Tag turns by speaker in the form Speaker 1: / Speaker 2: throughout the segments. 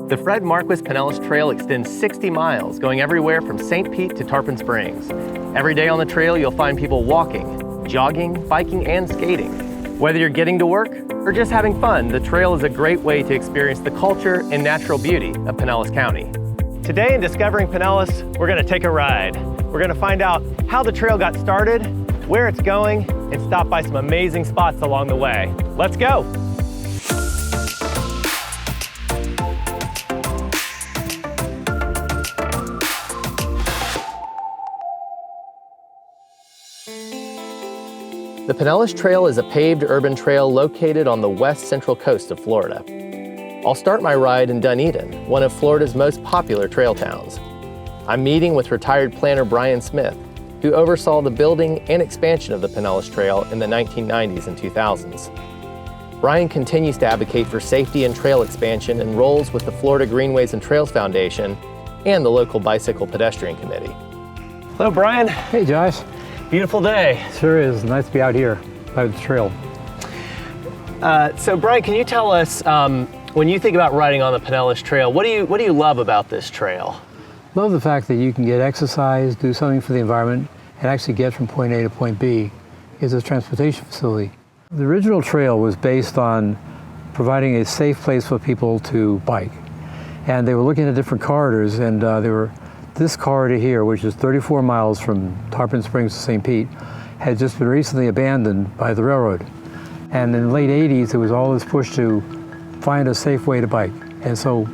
Speaker 1: The Fred Marquis Pinellas Trail extends 60 miles, going everywhere from St. Pete to Tarpon Springs. Every day on the trail, you'll find people walking, jogging, biking, and skating. Whether you're getting to work or just having fun, the trail is a great way to experience the culture and natural beauty of Pinellas County. Today in Discovering Pinellas, we're going to take a ride. We're going to find out how the trail got started, where it's going, and stop by some amazing spots along the way. Let's go! The Pinellas Trail is a paved urban trail located on the west central coast of Florida. I'll start my ride in Dunedin, one of Florida's most popular trail towns. I'm meeting with retired planner Brian Smith, who oversaw the building and expansion of the Pinellas Trail in the 1990s and 2000s. Brian continues to advocate for safety and trail expansion and roles with the Florida Greenways and Trails Foundation and the local Bicycle Pedestrian Committee. Hello, Brian.
Speaker 2: Hey, Josh.
Speaker 1: Beautiful day.
Speaker 2: Sure is. Nice to be out here by the trail.
Speaker 1: So Brian, can you tell us, when you think about riding on the Pinellas Trail, what do you love about this trail?
Speaker 2: Love the fact that you can get exercise, do something for the environment, and actually get from point A to point B. It's a transportation facility. The original trail was based on providing a safe place for people to bike. And they were looking at different corridors, and this corridor here, which is 34 miles from Tarpon Springs to St. Pete, had just been recently abandoned by the railroad. And in the late 80s, there was all this push to find a safe way to bike. And so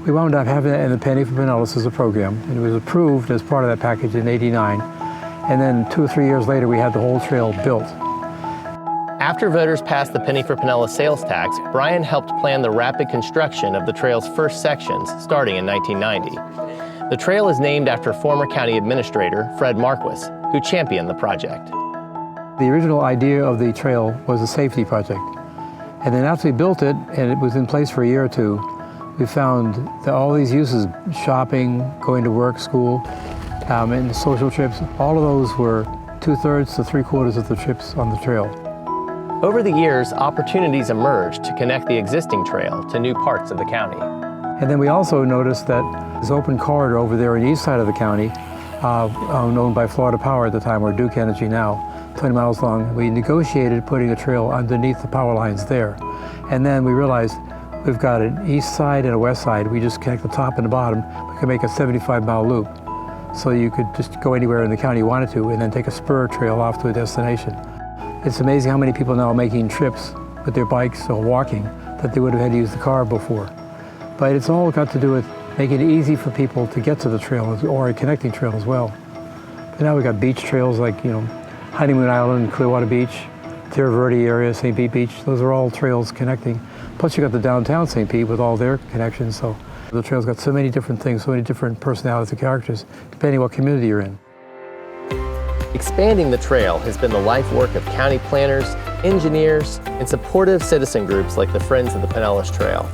Speaker 2: we wound up having that in the Penny for Pinellas as a program. And it was approved as part of that package in '89. And then 2 or 3 years later, we had the whole trail built.
Speaker 1: After voters passed the Penny for Pinellas sales tax, Brian helped plan the rapid construction of the trail's first sections starting in 1990. The trail is named after former county administrator Fred Marquis, who championed the project.
Speaker 2: The original idea of the trail was a safety project. And then after we built it, and it was in place for a year or two, we found that all these uses, shopping, going to work, school, and social trips, all of those were 2/3 to 3/4 of the trips on the trail.
Speaker 1: Over the years, opportunities emerged to connect the existing trail to new parts of the county.
Speaker 2: And then we also noticed that this open corridor over there on the east side of the county, known by Florida Power at the time, or Duke Energy now, 20 miles long, we negotiated putting a trail underneath the power lines there. And then we realized we've got an east side and a west side. We just connect the top and the bottom. We can make a 75-mile loop. So you could just go anywhere in the county you wanted to and then take a spur trail off to a destination. It's amazing how many people now are making trips with their bikes or walking that they would have had to use the car before. But it's all got to do with making it easy for people to get to the trail, or a connecting trail as well. But now we've got beach trails like, Honeymoon Island, Clearwater Beach, Terra Verde area, St. Pete Beach. Those are all trails connecting. Plus you got the downtown St. Pete with all their connections. So the trail's got so many different things, so many different personalities and characters, depending what community you're in.
Speaker 1: Expanding the trail has been the life work of county planners, engineers, and supportive citizen groups like the Friends of the Pinellas Trail.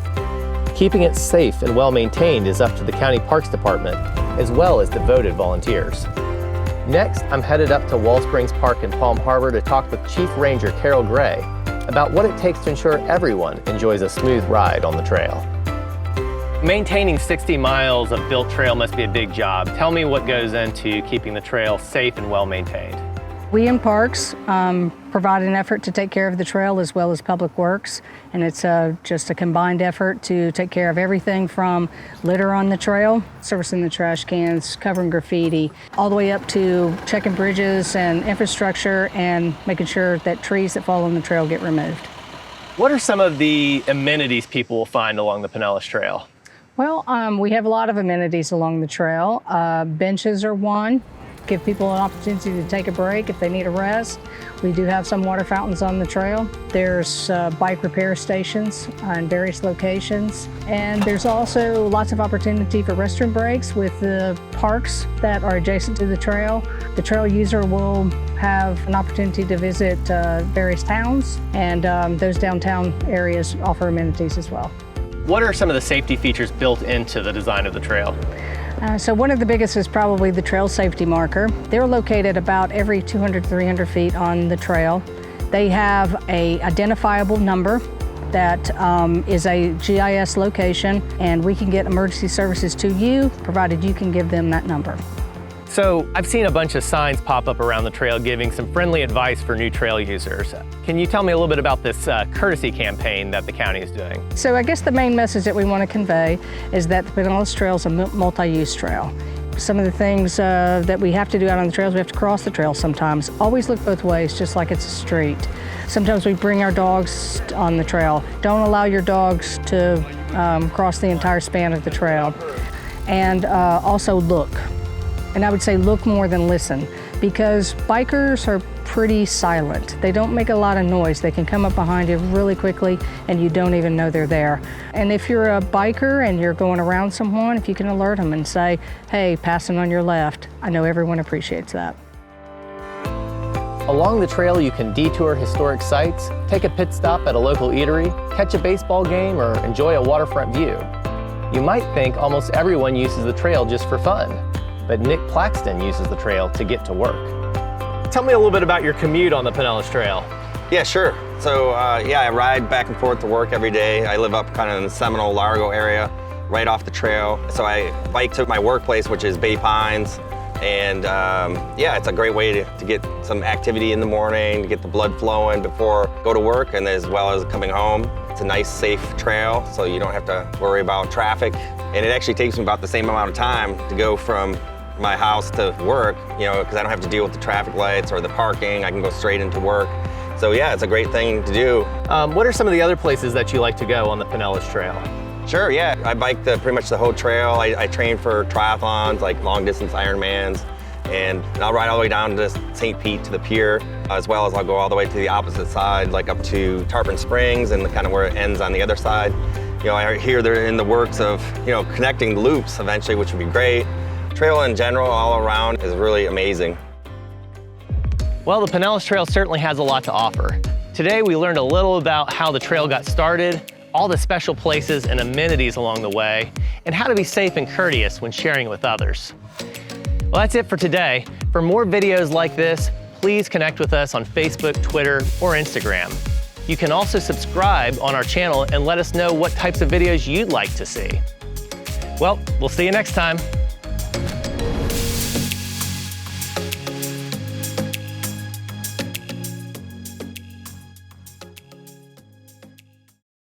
Speaker 1: Keeping it safe and well-maintained is up to the County Parks Department, as well as devoted volunteers. Next, I'm headed up to Wall Springs Park in Palm Harbor to talk with Chief Ranger Carol Gray about what it takes to ensure everyone enjoys a smooth ride on the trail. Maintaining 60 miles of built trail must be a big job. Tell me what goes into keeping the trail safe and well-maintained.
Speaker 3: We in Parks provide an effort to take care of the trail as well as Public Works, and it's just a combined effort to take care of everything from litter on the trail, servicing the trash cans, covering graffiti, all the way up to checking bridges and infrastructure and making sure that trees that fall on the trail get removed.
Speaker 1: What are some of the amenities people will find along the Pinellas Trail?
Speaker 3: Well, we have a lot of amenities along the trail. Benches are one. Give people an opportunity to take a break if they need a rest. We do have some water fountains on the trail. There's bike repair stations in various locations. And there's also lots of opportunity for restroom breaks with the parks that are adjacent to the trail. The trail user will have an opportunity to visit various towns, and those downtown areas offer amenities as well.
Speaker 1: What are some of the safety features built into the design of the trail?
Speaker 3: So one of the biggest is probably the trail safety marker. They're located about every 200, 300 feet on the trail. They have a identifiable number that is a GIS location, and we can get emergency services to you, provided you can give them that number.
Speaker 1: So I've seen a bunch of signs pop up around the trail giving some friendly advice for new trail users. Can you tell me a little bit about this courtesy campaign that the county is doing?
Speaker 3: So I guess the main message that we want to convey is that the Pinellas Trail is a multi-use trail. Some of the things that we have to do out on the trails, we have to cross the trail sometimes. Always look both ways, just like it's a street. Sometimes we bring our dogs on the trail. Don't allow your dogs to cross the entire span of the trail. And also look. And I would say look more than listen, because bikers are pretty silent. They don't make a lot of noise. They can come up behind you really quickly and you don't even know they're there. And if you're a biker and you're going around someone, if you can alert them and say, hey, passing on your left, I know everyone appreciates that.
Speaker 1: Along the trail, you can detour historic sites, take a pit stop at a local eatery, catch a baseball game, or enjoy a waterfront view. You might think almost everyone uses the trail just for fun, but Nick Plaxton uses the trail to get to work. Tell me a little bit about your commute on the Pinellas Trail.
Speaker 4: Yeah, sure. So I ride back and forth to work every day. I live up kind of in the Seminole, Largo area, right off the trail. So I bike to my workplace, which is Bay Pines. And it's a great way to get some activity in the morning, to get the blood flowing before go to work, and as well as coming home. It's a nice, safe trail, so you don't have to worry about traffic. And it actually takes me about the same amount of time to go from my house to work, because I don't have to deal with the traffic lights or the parking. I can go straight into work. So yeah, it's a great thing to do.
Speaker 1: What are some of the other places that you like to go on the Pinellas Trail?
Speaker 4: Sure, yeah. I bike pretty much the whole trail. I train for triathlons, like long distance Ironmans, and I'll ride all the way down to St. Pete to the pier, as well as I'll go all the way to the opposite side, like up to Tarpon Springs and kind of where it ends on the other side. I hear they're in the works of, connecting the loops eventually, which would be great. Trail in general, all around, is really amazing.
Speaker 1: Well, the Pinellas Trail certainly has a lot to offer. Today, we learned a little about how the trail got started, all the special places and amenities along the way, and how to be safe and courteous when sharing it with others. Well, that's it for today. For more videos like this, please connect with us on Facebook, Twitter, or Instagram. You can also subscribe on our channel and let us know what types of videos you'd like to see. Well, we'll see you next time.